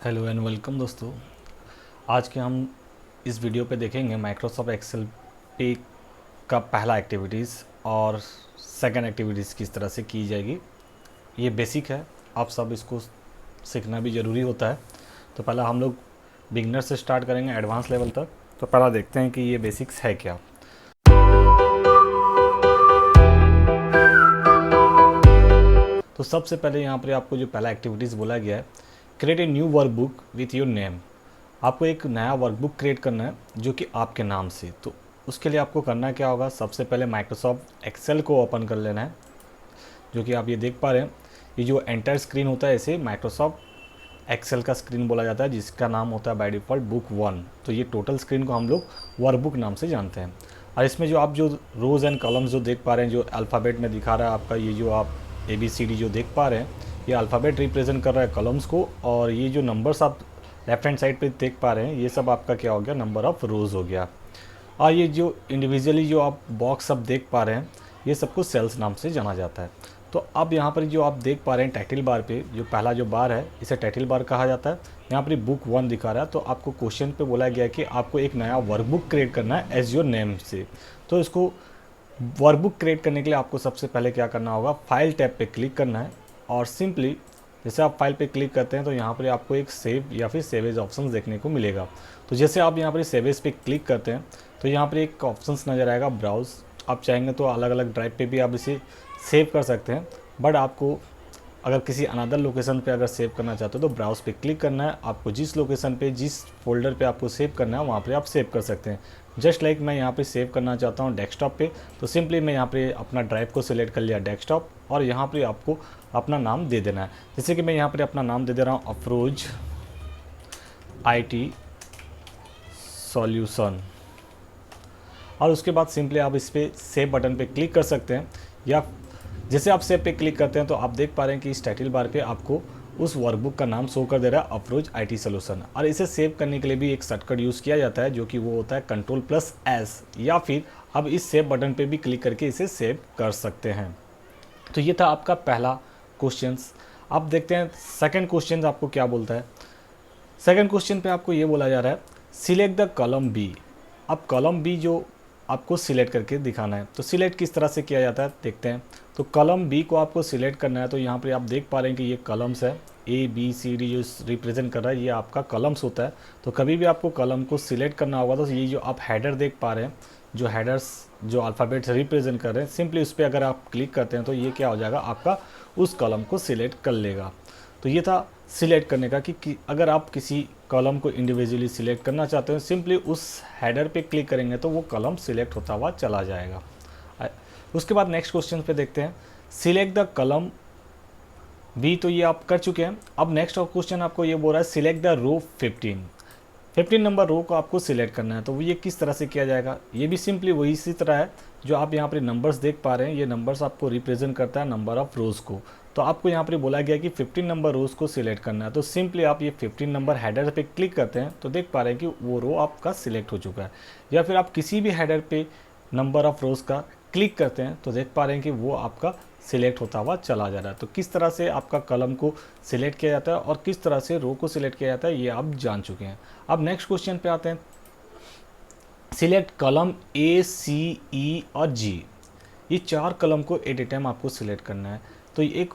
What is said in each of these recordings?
Hello and welcome दोस्तों। आज के हम इस वीडियो पे देखेंगे माइक्रोसॉफ्ट एक्सेल पे का पहला एक्टिविटीज़ और सेकंड एक्टिविटीज़ किस तरह से की जाएगी। ये बेसिक है, आप सब इसको सीखना भी ज़रूरी होता है। तो पहला हम लोग बिगनर से स्टार्ट करेंगे एडवांस लेवल तक। तो पहला देखते हैं कि ये बेसिक्स है क्या। तो सबसे पहले यहाँ पर आपको जो पहला एक्टिविटीज़ बोला गया है, create a new workbook with your name. आपको एक नया वर्कबुक क्रिएट करना है जो कि आपके नाम से। तो उसके लिए आपको करना क्या होगा, सबसे पहले माइक्रोसॉफ्ट एक्सेल को ओपन कर लेना है, जो कि आप ये देख पा रहे हैं। ये जो एंटर स्क्रीन होता है इसे माइक्रोसॉफ्ट एक्सेल का स्क्रीन बोला जाता है, जिसका नाम होता है बाय डिफ़ॉल्ट बुक 1। तो ये टोटल स्क्रीन को हम लोग वर्कबुक नाम से जानते हैं। और इसमें जो आप जो रोज़ एंड कॉलम्स जो देख पा रहे हैं, जो अल्फ़ाबेट में दिखा रहा है आपका, ये जो आप ABCD जो देख पा रहे हैं, ये अल्फ़ाबेट रिप्रेजेंट कर रहा है कॉलम्स को। और ये जो नंबर्स आप लेफ्ट हैंड साइड पे देख पा रहे हैं, ये सब आपका क्या हो गया, नंबर ऑफ़ रोज़ हो गया। और ये जो इंडिविजुअली जो आप बॉक्स सब देख पा रहे हैं, ये सबको सेल्स नाम से जाना जाता है। तो अब यहाँ पर जो आप देख पा रहे हैं टाइटल बार पे, जो पहला जो बार है इसे टाइटल बार कहा जाता है। यहाँ पर बुक 1 दिखा रहा है। तो आपको क्वेश्चन पे बोला गया है कि आपको एक नया वर्कबुक क्रिएट करना है एज योर नेम से। तो इसको वर्कबुक क्रिएट करने के लिए आपको सबसे पहले क्या करना होगा, फाइल टैब पे क्लिक करना है। और सिंपली जैसे आप फाइल पे क्लिक करते हैं तो यहाँ पर आपको एक सेव या फिर सेव एज ऑप्शन देखने को मिलेगा। तो जैसे आप यहाँ पर सेव एज पे क्लिक करते हैं तो यहाँ पर एक ऑप्शंस नज़र आएगा ब्राउज़। आप चाहेंगे तो अलग अलग ड्राइव पे भी आप इसे सेव कर सकते हैं, बट आपको अगर किसी अनदर लोकेशन पे अगर सेव करना चाहते हो तो ब्राउज़ पे क्लिक करना है। आपको जिस लोकेशन पे, जिस फोल्डर पे आपको सेव करना है, वहाँ पे आप सेव कर सकते हैं। जस्ट लाइक मैं यहाँ पे सेव करना चाहता हूँ डेस्कटॉप पे, तो सिंपली मैं यहाँ पे अपना ड्राइव को सिलेक्ट कर लिया डेस्कटॉप, और यहाँ पे आपको अपना नाम दे देना है। जैसे कि मैं यहाँ पर अपना नाम दे दे रहा हूँ, अफरोज IT सॉल्यूशन। और उसके बाद सिंपली आप इस पर सेव बटन पे क्लिक कर सकते हैं, या जैसे आप सेव पे क्लिक करते हैं तो आप देख पा रहे हैं कि इस टाइटल बार पे आपको उस वर्कबुक का नाम शो कर दे रहा है, अफरोज IT सॉल्यूशन। और इसे सेव करने के लिए भी एक शॉर्टकट यूज़ किया जाता है, जो कि वो होता है Ctrl+S, या फिर अब इस सेव बटन पे भी क्लिक करके इसे सेव कर सकते हैं। तो ये था आपका पहला क्वेश्चन। अब देखते हैं सेकेंड क्वेश्चन आपको क्या बोलता है। सेकेंड क्वेश्चन पे आपको ये बोला जा रहा है, सिलेक्ट द कॉलम बी। अब कॉलम बी जो आपको सिलेक्ट करके दिखाना है, तो सिलेक्ट किस तरह से किया जाता है देखते हैं। तो कॉलम बी को आपको सिलेक्ट करना है। तो यहाँ पर आप देख पा रहे हैं कि ये कॉलम्स है, ABCD जो रिप्रेजेंट कर रहा है, ये आपका कॉलम्स होता है। तो कभी भी आपको कॉलम को सिलेक्ट करना होगा तो ये जो आप हेडर देख पा रहे हैं, जो हेडर्स जो अल्फ़ाबेट्स रिप्रेजेंट कर रहे हैं, सिंपली उस पर अगर आप क्लिक करते हैं तो ये क्या हो जाएगा, आपका उस कॉलम को सिलेक्ट कर लेगा। तो ये था सिलेक्ट करने का कि अगर आप किसी कॉलम को इंडिविजुअली सिलेक्ट करना चाहते हैं, सिंपली उस हेडर पे क्लिक करेंगे तो वो कॉलम सिलेक्ट होता हुआ चला जाएगा। उसके बाद नेक्स्ट क्वेश्चन पे देखते हैं, सिलेक्ट द कॉलम बी। तो ये आप कर चुके हैं। अब नेक्स्ट क्वेश्चन आपको ये बोल रहा है, select the row 15 number row को आपको सिलेक्ट करना है। तो ये किस तरह से किया जाएगा, ये भी सिंपली वही इसी तरह है जो आप यहाँ पर नंबर्स देख पा रहे हैं। ये नंबर्स आपको रिप्रेजेंट करता है नंबर ऑफ़ रोज़ को। तो आपको यहाँ पर बोला गया कि 15 नंबर रोज़ को सिलेक्ट करना है। तो सिंपली आप ये 15 नंबर हेडर पे क्लिक करते हैं तो देख पा रहे हैं कि वो रो आपका सिलेक्ट हो चुका है। या फिर आप किसी भी हेडर पे नंबर ऑफ़ रोज़ का क्लिक करते हैं तो देख पा रहे हैं कि वो आपका सिलेक्ट होता हुआ चला जा रहा है। तो किस तरह से आपका कॉलम को सिलेक्ट किया जाता है और किस तरह से रो को सिलेक्ट किया जाता है, ये आप जान चुके हैं। अब नेक्स्ट क्वेश्चन पे आते हैं, select column A, C, E और G। ये 4 कॉलम को एट ए टाइम आपको सिलेक्ट करना है। तो एक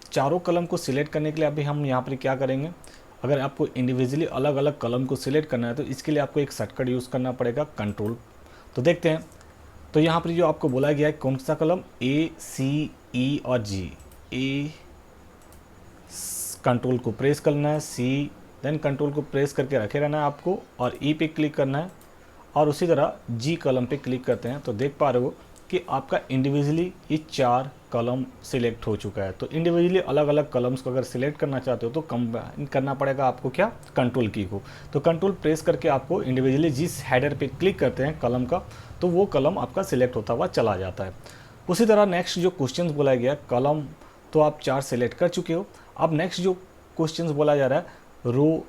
चारों कॉलम को सिलेक्ट करने के लिए अभी हम यहाँ पर क्या करेंगे, अगर आपको इंडिविजुअली अलग अलग कॉलम को सिलेक्ट करना है तो इसके लिए आपको एक शॉर्टकट यूज़ करना पड़ेगा, कंट्रोल। तो देखते हैं। तो यहाँ पर जो आपको बोला गया है कौन सा कॉलम, A, C, E और G। A कंट्रोल को प्रेस करना है, C देन कंट्रोल को प्रेस करके रखे रहना है आपको, और E पे क्लिक करना है, और उसी तरह G कॉलम पे क्लिक करते हैं तो देख पा रहे हो कि आपका इंडिविजुअली ये 4 कॉलम सिलेक्ट हो चुका है। तो इंडिविजुअली अलग अलग कॉलम्स को अगर सिलेक्ट करना चाहते हो तो कंबाइन करना पड़ेगा आपको क्या, कंट्रोल की को। तो कंट्रोल प्रेस करके आपको इंडिविजुअली जिस हेडर पे क्लिक करते हैं कॉलम का, तो वो कॉलम आपका सिलेक्ट होता हुआ चला जाता है। उसी तरह नेक्स्ट जो क्वेश्चन बोला गया, कॉलम तो आप 4 सिलेक्ट कर चुके हो। अब नेक्स्ट जो क्वेश्चन बोला जा रहा है, रो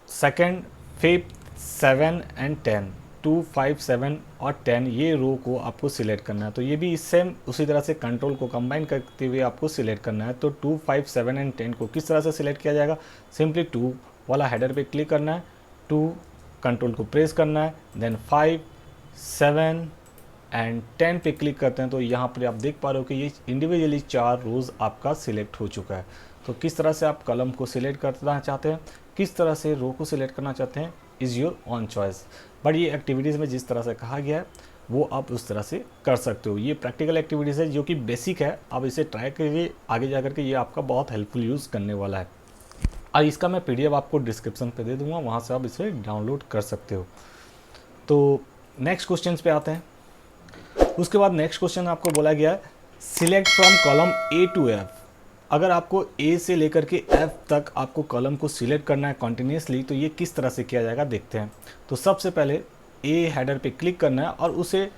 2nd, 5th, 7 एंड 10, 2, 5, 7 और 10 ये रो को आपको सिलेक्ट करना है। तो ये भी सेम उसी तरह से कंट्रोल को कंबाइन करते हुए आपको सिलेक्ट करना है। तो 2, 5, 7 एंड 10 को किस तरह से सिलेक्ट किया जाएगा, सिंपली 2 वाला हेडर पे क्लिक करना है, 2 कंट्रोल को प्रेस करना है, देन 5, 7 एंड 10 पे क्लिक करते हैं तो यहाँ पर आप देख पा रहे हो कि ये इंडिविजुअली 4 रोज़ आपका सिलेक्ट हो चुका है। तो किस तरह से आप कलम को सिलेक्ट करना चाहते हैं, किस तरह से रो को सिलेक्ट करना चाहते हैं, is your on choice. But ये एक्टिविटीज़ में जिस तरह से कहा गया है वो आप उस तरह से कर सकते हो। ये प्रैक्टिकल एक्टिविटीज़ है जो कि बेसिक है, आप इसे ट्राई करिए, आगे जा कर के ये आपका बहुत हेल्पफुल यूज़ करने वाला है। और इसका मैं PDF आपको डिस्क्रिप्शन पे दे दूंगा, वहाँ से आप इसे डाउनलोड कर सकते हो। तो नेक्स्ट क्वेश्चन पे आते हैं। उसके बाद नेक्स्ट क्वेश्चन आपको बोला गया है select from column A to F। अगर आपको A से लेकर के F तक आपको कॉलम को सिलेक्ट करना है कंटिन्यूसली, तो ये किस तरह से किया जाएगा देखते हैं। तो सबसे पहले A हेडर पे क्लिक करना है और उसे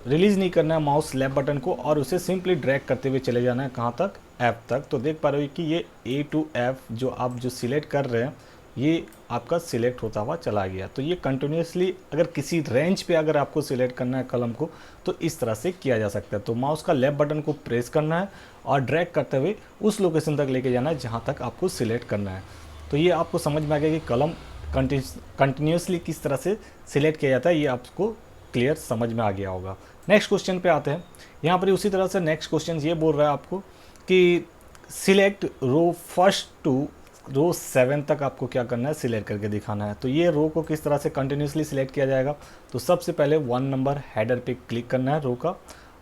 रिलीज़ नहीं करना है माउस लेफ्ट बटन को, और उसे सिंपली ड्रैग करते हुए चले जाना है कहाँ तक, F तक। तो देख पा रहे हो कि ये A to F जो आप जो सिलेक्ट कर रहे हैं ये आपका सिलेक्ट होता हुआ चला गया। तो ये कंटिन्यूसली अगर किसी रेंज पे अगर आपको सिलेक्ट करना है कलम को तो इस तरह से किया जा सकता है। तो माउस का लेफ्ट बटन को प्रेस करना है और ड्रैग करते हुए उस लोकेशन तक लेके जाना है जहाँ तक आपको सिलेक्ट करना है। तो ये आपको समझ में आ गया कि कलम कंटिन्यूसली किस तरह से सिलेक्ट किया जाता है, ये आपको क्लियर समझ में आ गया होगा। नेक्स्ट क्वेश्चन पे आते हैं। यहाँ पर उसी तरह से नेक्स्ट क्वेश्चन ये बोल रहा है आपको कि सिलेक्ट रो फर्स्ट टू रो 7 तक आपको क्या करना है, सिलेक्ट करके दिखाना है। तो ये रो को किस तरह से कंटिन्यूसली सिलेक्ट किया जाएगा। तो सबसे पहले 1 नंबर हेडर पे क्लिक करना है रो का,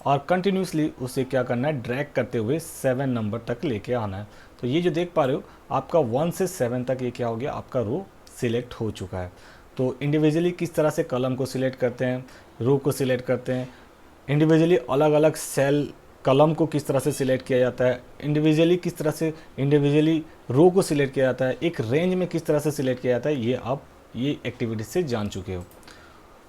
और कंटिन्यूसली उसे क्या करना है, ड्रैग करते हुए 7 नंबर तक लेके आना है। तो ये जो देख पा रहे हो आपका 1 से 7 तक ये क्या हो गया, आपका रो सिलेक्ट हो चुका है। तो इंडिविजुअली किस तरह से कलम को सिलेक्ट करते हैं, रो को सिलेक्ट करते हैं, इंडिविजुअली अलग अलग सेल कलम को किस तरह से सिलेक्ट किया जाता है, इंडिविजुअली किस तरह से इंडिविजुअली रो को सिलेक्ट किया जाता है, एक रेंज में किस तरह से सिलेक्ट किया जाता है, ये आप ये एक्टिविटीज से जान चुके हो।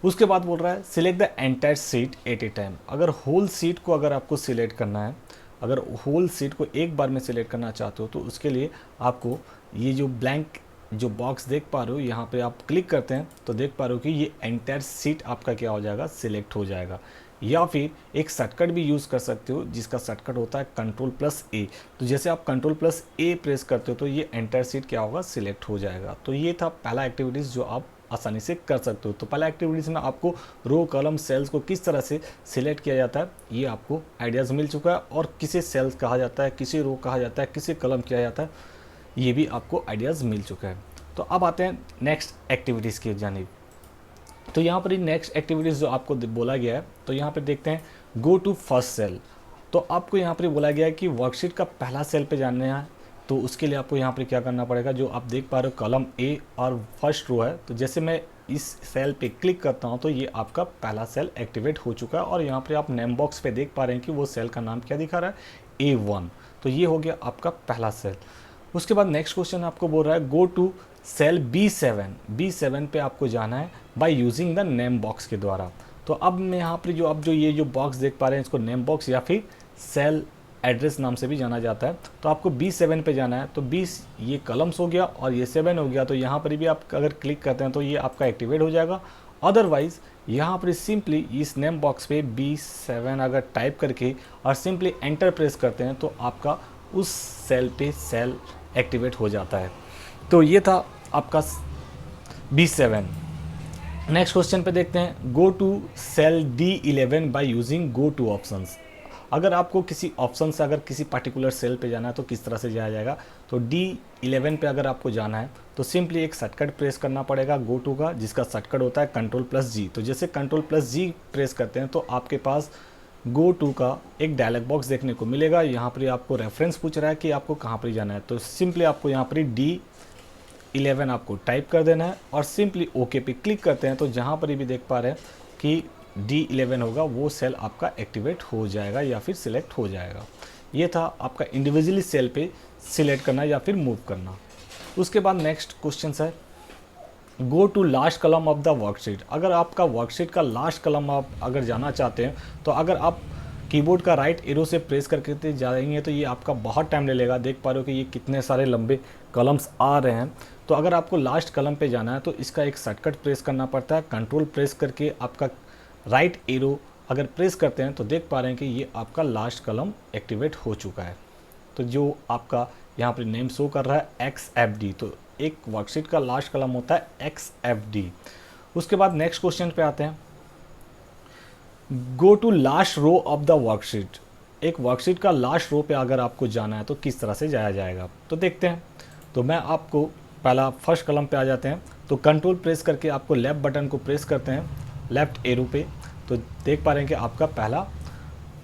उसके बाद बोल रहा है select the entire sheet at a time. अगर होल सीट को अगर आपको सिलेक्ट करना है, अगर होल सीट को एक बार में सिलेक्ट करना चाहते हो तो उसके लिए आपको ये जो ब्लैंक जो बॉक्स देख पा रहे हो यहाँ पे आप क्लिक करते हैं तो देख पा रहे हो कि ये एंटायर सीट आपका क्या हो जाएगा, सिलेक्ट हो जाएगा। या फिर एक शॉर्टकट भी यूज़ कर सकते हो जिसका शॉर्टकट होता है Ctrl+A। तो जैसे आप Ctrl+A प्रेस करते हो तो ये एंटायर सीट क्या होगा, सिलेक्ट हो जाएगा। तो ये था पहला एक्टिविटीज़ जो आप आसानी से कर सकते हो। तो पहला एक्टिविटीज़ में आपको रो कॉलम सेल्स को किस तरह से सिलेक्ट किया जाता है ये आपको आइडियाज़ मिल चुका है, और किसे सेल्स कहा जाता है, किसे रो कहा जाता है, किसे कॉलम किया जाता है, ये भी आपको आइडियाज़ मिल चुका है। तो अब आते हैं नेक्स्ट एक्टिविटीज़ की जानिब। तो यहाँ पर नेक्स्ट एक्टिविटीज़ जो आपको बोला गया है, तो यहाँ पर देखते हैं गो टू फर्स्ट सेल। तो आपको यहाँ पर बोला गया है कि वर्कशीट का पहला सेल पे जाना है। तो उसके लिए आपको यहाँ पर क्या करना पड़ेगा, जो आप देख पा रहे हो कॉलम A और फर्स्ट रो है। तो जैसे मैं इस सेल पे क्लिक करता हूँ तो ये आपका पहला सेल एक्टिवेट हो चुका है, और यहाँ पर आप नेम बॉक्स पे देख पा रहे हैं कि वो सेल का नाम क्या दिखा रहा है, A1। तो ये हो गया आपका पहला सेल। उसके बाद नेक्स्ट क्वेश्चन आपको बोल रहा है गो टू सेल B7 पे आपको जाना है by using the name box के द्वारा। तो अब मैं यहाँ पर जो आप जो ये जो बॉक्स देख पा रहे हैं इसको नेम बॉक्स या फिर सेल एड्रेस नाम से भी जाना जाता है। तो आपको B7 पे जाना है। तो 20 ये कॉलम्स हो गया और ये 7 हो गया। तो यहाँ पर भी आप अगर क्लिक करते हैं तो ये आपका एक्टिवेट हो जाएगा। अदरवाइज़ यहाँ पर सिंपली इस नेम बॉक्स पे B7 अगर टाइप करके और सिंपली एंटर प्रेस करते हैं तो आपका उस सेल पे सेल एक्टिवेट हो जाता है। तो ये था आपका B7। नेक्स्ट क्वेश्चन पे देखते हैं go to cell D11 by using go to options. अगर आपको किसी ऑप्शन से अगर किसी पर्टिकुलर सेल पे जाना है तो किस तरह से जाया जाएगा। तो D11 पे अगर आपको जाना है तो सिंपली एक शॉर्टकट प्रेस करना पड़ेगा गो टू का, जिसका शॉर्टकट होता है Ctrl+G। तो जैसे Ctrl+G प्रेस करते हैं तो आपके पास गो टू का एक डायलॉग बॉक्स देखने को मिलेगा। यहाँ पर आपको रेफरेंस पूछ रहा है कि आपको कहाँ पर जाना है। तो सिंपली आपको यहाँ पर D11 आपको टाइप कर देना है और सिंपली ओके पे क्लिक करते हैं। तो जहाँ पर भी देख पा रहे हैं कि D11 होगा वो सेल आपका एक्टिवेट हो जाएगा या फिर सिलेक्ट हो जाएगा। ये था आपका इंडिविजुअली सेल पे सिलेक्ट करना या फिर मूव करना। उसके बाद नेक्स्ट क्वेश्चन है go to last column of the worksheet. अगर आपका वर्कशीट का लास्ट कॉलम आप अगर जाना चाहते हैं तो अगर आप कीबोर्ड का राइट एरो से प्रेस करके जाएंगे तो ये आपका बहुत टाइम ले लेगा। देख पा रहे हो कि ये कितने सारे लंबे कॉलम्स आ रहे हैं। तो अगर आपको लास्ट कॉलम पे जाना है तो इसका एक शॉर्टकट प्रेस करना पड़ता है। कंट्रोल प्रेस करके आपका राइट एरो अगर प्रेस करते हैं तो देख पा रहे हैं कि ये आपका लास्ट कॉलम एक्टिवेट हो चुका है। तो जो आपका यहाँ पर नेम शो कर रहा है XFD, तो एक वर्कशीट का लास्ट कॉलम होता है XFD। उसके बाद नेक्स्ट क्वेश्चन पे आते हैं, go to last row of the worksheet. एक वर्कशीट का लास्ट रो पे अगर आपको जाना है तो किस तरह से जाया जाएगा, तो देखते हैं। तो मैं आपको पहला फर्स्ट कॉलम पे आ जाते हैं, तो कंट्रोल प्रेस करके आपको लेफ्ट बटन को प्रेस करते हैं, लेफ्ट एरो पे, तो देख पा रहे हैं कि आपका पहला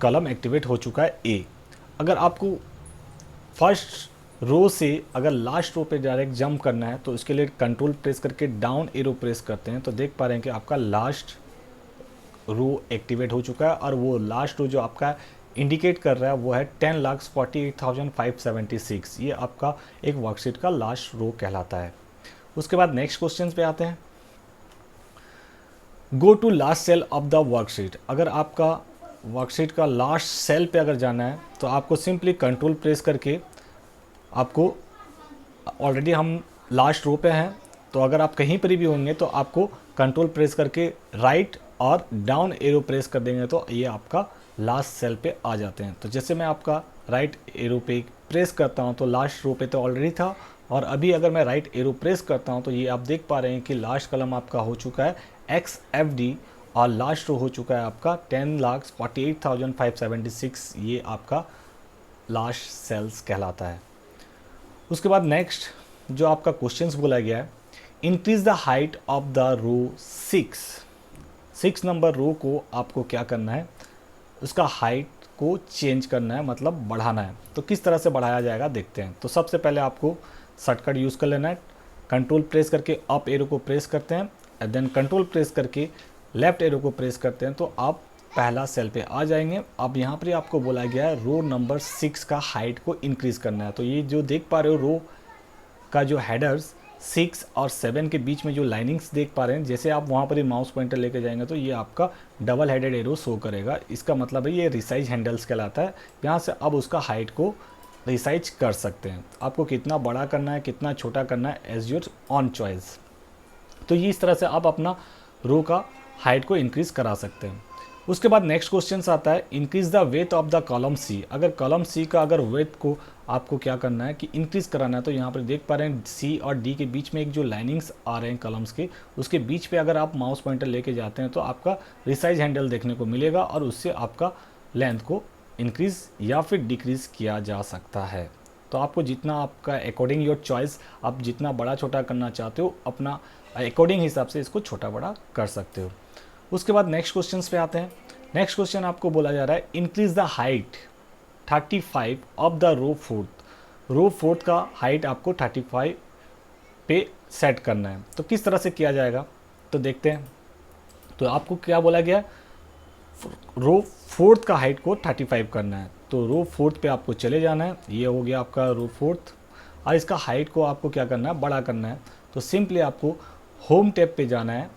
कॉलम एक्टिवेट हो चुका है ए। अगर आपको फर्स्ट रो से अगर लास्ट रो पे डायरेक्ट जंप करना है तो इसके लिए कंट्रोल प्रेस करके डाउन एरो प्रेस करते हैं, तो देख पा रहे हैं कि आपका लास्ट रो एक्टिवेट हो चुका है और वो लास्ट रो जो आपका इंडिकेट कर रहा है वो है 10,48,576। ये आपका एक वर्कशीट का लास्ट रो कहलाता है। उसके बाद नेक्स्ट क्वेश्चन पे आते हैं, go to last cell of the worksheet. अगर आपका वर्कशीट का लास्ट सेल पे अगर जाना है तो आपको सिंपली कंट्रोल प्रेस करके, आपको ऑलरेडी हम लास्ट रो पे हैं, तो अगर आप कहीं पर भी होंगे तो आपको कंट्रोल प्रेस करके राइट और डाउन एरो प्रेस कर देंगे तो ये आपका लास्ट सेल पे आ जाते हैं। तो जैसे मैं आपका राइट एरो पे प्रेस करता हूँ तो लास्ट रो पे तो ऑलरेडी था, और अभी अगर मैं राइट एरो प्रेस करता हूँ तो ये आप देख पा रहे हैं कि लास्ट कॉलम आपका हो चुका है XFD और लास्ट रो हो चुका है आपका 10,48,576। ये आपका लास्ट सेल्स कहलाता है। उसके बाद नेक्स्ट जो आपका क्वेश्चंस बोला गया है, increase the height of the row 6 number row को आपको क्या करना है, उसका हाइट को चेंज करना है, मतलब बढ़ाना है। तो किस तरह से बढ़ाया जाएगा देखते हैं। तो सबसे पहले आपको शॉर्टकट यूज़ कर लेना है, कंट्रोल प्रेस करके अप एरो को प्रेस करते हैं एंड देन कंट्रोल प्रेस करके लेफ्ट एरो को प्रेस करते हैं, तो आप पहला सेल पे आ जाएंगे। अब यहाँ पर आपको बोला गया है रो नंबर 6 का हाइट को इंक्रीज़ करना है। तो ये जो देख पा रहे हो रो का जो हेडर्स 6 और 7 के बीच में जो लाइनिंग्स देख पा रहे हैं, जैसे आप वहाँ पर ही माउस पॉइंटर लेके जाएंगे तो ये आपका डबल हेडेड एरो शो करेगा। इसका मतलब है ये रिसाइज हैंडल्स कहलाता है। यहाँ से अब उसका हाइट को रिसाइज कर सकते हैं, आपको कितना बड़ा करना है कितना छोटा करना है एज योर ऑन चॉइस। तो ये इस तरह से आप अपना रो का हाइट को इंक्रीज करा सकते हैं। उसके बाद नेक्स्ट क्वेश्चन आता है, increase the width of the column C. अगर कॉलम सी का अगर वेथ को आपको क्या करना है कि इंक्रीज कराना है, तो यहाँ पर देख पा रहे हैं सी और डी के बीच में एक जो लाइनिंग्स आ रहे हैं कॉलम्स के, उसके बीच पे अगर आप माउस पॉइंटर लेके जाते हैं तो आपका रिसाइज हैंडल देखने को मिलेगा और उससे आपका लेंथ को इंक्रीज या फिर डिक्रीज किया जा सकता है। तो आपको जितना आपका अकॉर्डिंग योर चॉइस, आप जितना बड़ा छोटा करना चाहते हो अपना अकॉर्डिंग हिसाब से इसको छोटा बड़ा कर सकते हो। उसके बाद नेक्स्ट क्वेश्चन पे आते हैं। नेक्स्ट क्वेश्चन आपको बोला जा रहा है, increase the height 35 of the row 4। Row 4 का हाइट आपको 35 पे सेट करना है। तो किस तरह से किया जाएगा तो देखते हैं। तो आपको क्या बोला गया, रो 4 का हाइट को 35 करना है। तो रो 4 पे आपको चले जाना है, ये हो गया आपका रो 4 और इसका हाइट को आपको क्या करना है, बड़ा करना है। तो सिंपली आपको होम टैब पे जाना है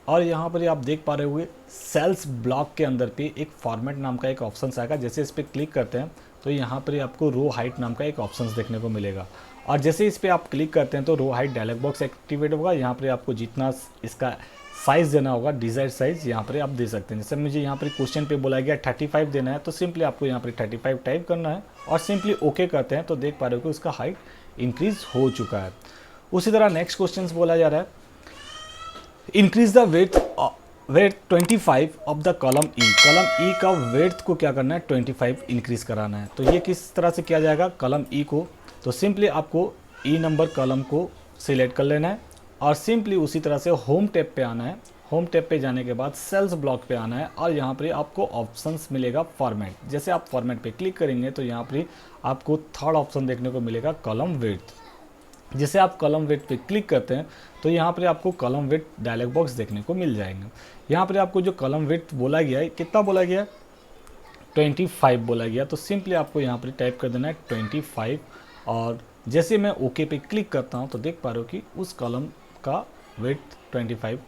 और यहाँ पर आप देख पा रहे हुए सेल्स ब्लॉक के अंदर पे एक फॉर्मेट नाम का एक ऑप्शन आएगा। जैसे इस पर क्लिक करते हैं तो यहाँ पर आपको रो हाइट नाम का एक ऑप्शन देखने को मिलेगा और जैसे इस पर आप क्लिक करते हैं तो row height dialog box activate होगा। यहाँ पर आपको जितना इसका साइज़ देना होगा, डिज़ायर्ड साइज़ यहाँ पर आप दे सकते हैं। जैसे मुझे यहाँ पर क्वेश्चन पे बोला गया 35 देना है, तो सिंपली आपको यहाँ पर 35 टाइप करना है और सिंपली ओके करते हैं तो देख पा रहे हो कि उसका हाइट इंक्रीज हो चुका है। उसी तरह नेक्स्ट क्वेश्चन बोला जा रहा है, increase the weight 25 of the column E. Column E का वेट को क्या करना है, 25 इंक्रीज कराना है। तो ये किस तरह से किया जाएगा कॉलम ई को, तो सिंपली आपको ई नंबर कॉलम को सिलेक्ट कर लेना है और सिंपली उसी तरह से होम टैब पे आना है। होम टैब पे जाने के बाद सेल्स ब्लॉक पे आना है और यहाँ पर आपको ऑप्शंस मिलेगा फॉर्मेट। जैसे आप फॉर्मेट पे क्लिक करेंगे तो यहाँ पर आपको थर्ड ऑप्शन देखने को मिलेगा कॉलम वेट। जैसे आप कॉलम वेट पे क्लिक करते हैं तो यहाँ पर आपको कॉलम वेट डायलॉग बॉक्स देखने को मिल जाएंगे। यहाँ पर आपको जो कॉलम वेट बोला गया है, कितना बोला गया है, 25 बोला गया। तो सिंपली आपको यहाँ पर टाइप कर देना है 25 और जैसे मैं ओके पे क्लिक करता हूँ तो देख पा रहे हो कि उस कॉलम का वेट 25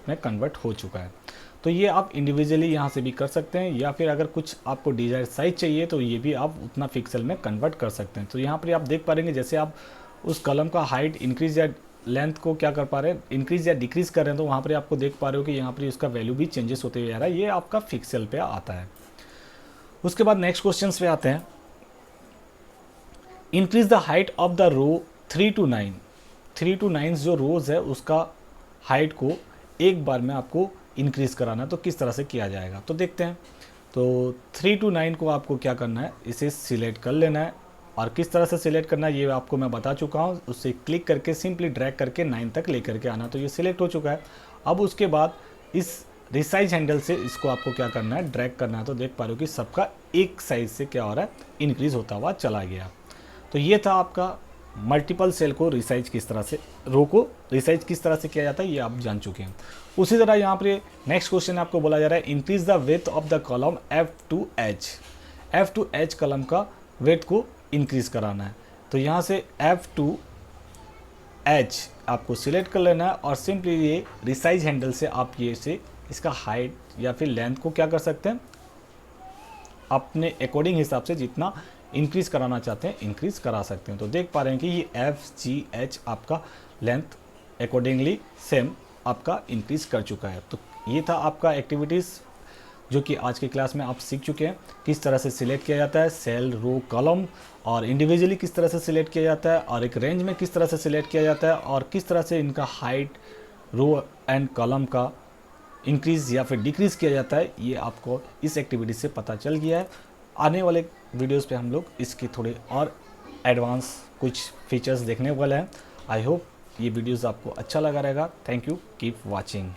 में कन्वर्ट हो चुका है। तो ये आप इंडिविजुअली यहाँ से भी कर सकते हैं या फिर अगर कुछ आपको डिजायर साइज चाहिए तो ये भी आप उतना पिक्सल में कन्वर्ट कर सकते हैं। तो यहाँ पर आप देख पा रहे जैसे आप उस कॉलम का हाइट इंक्रीज या लेंथ को क्या कर पा रहे हैं, इंक्रीज या डिक्रीज कर रहे हैं, तो वहाँ पर आपको देख पा रहे हो कि यहाँ पर उसका वैल्यू भी चेंजेस होते हुए आ रहा है। ये आपका पिक्सल पे आता है। उसके बाद नेक्स्ट क्वेश्चन पे आते हैं, increase the height of the row 3 to 9। 3 to 9 जो रोज़ है उसका हाइट को एक बार में आपको इंक्रीज़ कराना है, तो किस तरह से किया जाएगा तो देखते हैं। तो 3 to 9 को आपको क्या करना है, इसे सिलेक्ट कर लेना है, और किस तरह से सिलेक्ट करना है ये आपको मैं बता चुका हूँ। उससे क्लिक करके सिंपली ड्रैग करके 9 तक लेकर के आना, तो ये सिलेक्ट हो चुका है। अब उसके बाद इस रिसाइज हैंडल से इसको आपको क्या करना है, ड्रैग करना है। तो देख पा रहे हो कि सबका एक साइज से क्या हो रहा है, इंक्रीज़ होता हुआ चला गया। तो ये था आपका मल्टीपल सेल को रिसाइज किस तरह से, रो को रिसाइज किस तरह से किया जाता है, ये आप जान चुके हैं। उसी तरह यहाँ पर नेक्स्ट क्वेश्चन आपको बोला जा रहा है, increase the width of the column F2H। F2H column का विड्थ को इंक्रीज कराना है। तो यहाँ से F2H आपको सिलेक्ट कर लेना है, और सिंपली ये रिसाइज हैंडल से आप ये से इसका हाइट या फिर लेंथ को क्या कर सकते हैं, अपने अकॉर्डिंग हिसाब से जितना इंक्रीज कराना चाहते हैं इंक्रीज करा सकते हैं। तो देख पा रहे हैं कि ये FGH आपका लेंथ अकॉर्डिंगली सेम आपका इंक्रीज कर चुका है। तो ये था आपका एक्टिविटीज़ जो कि आज की क्लास में आप सीख चुके हैं, किस तरह से सिलेक्ट किया जाता है सेल, रो, कॉलम, और इंडिविजुअली किस तरह से सिलेक्ट किया जाता है, और एक रेंज में किस तरह से सिलेक्ट किया जाता है, और किस तरह से इनका हाइट, रो एंड कॉलम का इंक्रीज़ या फिर डिक्रीज़ किया जाता है। ये आपको इस एक्टिविटी से पता चल गया है। आने वाले वीडियोस पे हम लोग इसके थोड़े और एडवांस कुछ फीचर्स देखने वाले हैं। आई होप ये वीडियोस आपको अच्छा लगा रहेगा। Thank you, keep watching.